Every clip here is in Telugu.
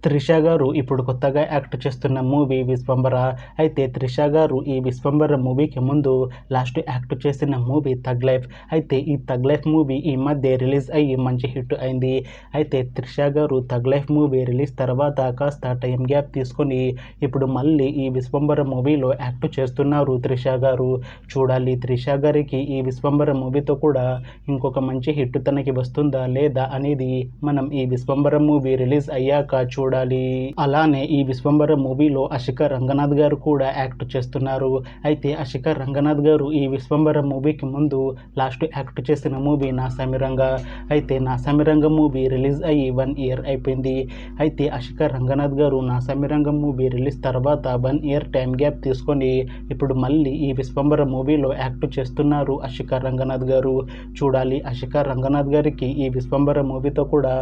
త్రిష గారు ఇప్పుడు కొత్తగా యాక్ట్ చేస్తున్న మూవీ విశ్వంబర. అయితే త్రిష గారు ఈ విశ్వంబర మూవీకి ముందు లాస్ట్ యాక్ట్ చేసిన మూవీ థగ్ లైఫ్. అయితే ఈ థగ్ లైఫ్ మూవీ ఈ మధ్య రిలీజ్ అయ్యి మంచి హిట్ అయింది. అయితే త్రిష గారు థగ్ లైఫ్ మూవీ రిలీజ్ తర్వాత కాస్త టైం గ్యాప్ తీసుకొని ఇప్పుడు మళ్ళీ ఈ విశ్వంబర మూవీలో యాక్ట్ చేస్తున్నారు త్రిష గారు. చూడాలి త్రిష గారికి ఈ విశ్వంబర మూవీతో కూడా ఇంకొక మంచి హిట్ తనకి వస్తుందా లేదా అనేది మనం ఈ విశ్వంబర మూవీ రిలీజ్ అయ్యాక చూడాలి. అలానే ఈ విశ్వంబర మూవీలో అశిక రంగనాథ్ గారు కూడా యాక్ట్ చేస్తున్నారు. అయితే అశిక రంగనాథ్ గారు ఈ విశ్వంబర మూవీకి ముందు లాస్ట్ యాక్ట్ చేసిన మూవీ నా సమిరంగ. అయితే నా సమిరంగ మూవీ రిలీజ్ అయ్యి 1 ఇయర్ అయిపోయింది. అయితే అశిక రంగనాథ్ గారు నా సమిరంగ మూవీ రిలీజ్ తర్వాత 1 ఇయర్ టైం గ్యాప్ తీసుకొని ఇప్పుడు మళ్ళీ ఈ విశ్వంబర మూవీలో యాక్ట్ చేస్తున్నారు అశిక రంగనాథ్ గారు. చూడాలి అశిక రంగనాథ్ గారికి ఈ విశ్వంబర మూవీతో కూడా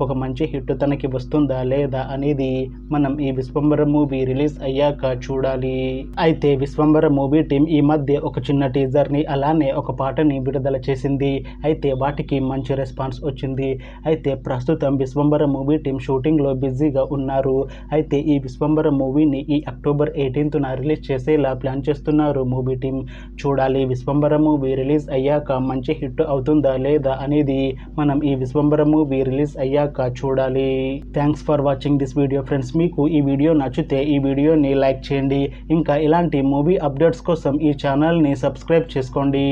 ఒక మంచి హిట్ తనకి వస్తుందా లేదా అనేది మనం ఈ విశ్వంబర మూవీ రిలీజ్ అయ్యాక చూడాలి. అయితే విశ్వంబర మూవీ టీం ఈ మధ్య ఒక చిన్న టీజర్ని అలానే ఒక పాటని విడుదల చేసింది. అయితే వాటికి మంచి రెస్పాన్స్ వచ్చింది. అయితే ప్రస్తుతం విశ్వంబర మూవీ టీం షూటింగ్లో బిజీగా ఉన్నారు. అయితే ఈ విశ్వంబర మూవీని ఈ అక్టోబర్ 18న రిలీజ్ చేసేలా ప్లాన్ చేస్తున్నారు మూవీ టీం. చూడాలి విశ్వంబర మూవీ రిలీజ్ అయ్యాక మంచి హిట్ అవుతుందా లేదా అనేది మనం ఈ విశ్వంబర మూవీ రిలీజ్ అయ్యాక చూడాలి. Thanks for watching this video friends. మీకు ఈ వీడియో నచ్చితే ఈ వీడియోని లైక్ చేయండి. ఇంకా ఇలాంటి మూవీ అప్డేట్స్ కోసం ఈ ఛానల్ని సబ్స్క్రైబ్ చేసుకోండి.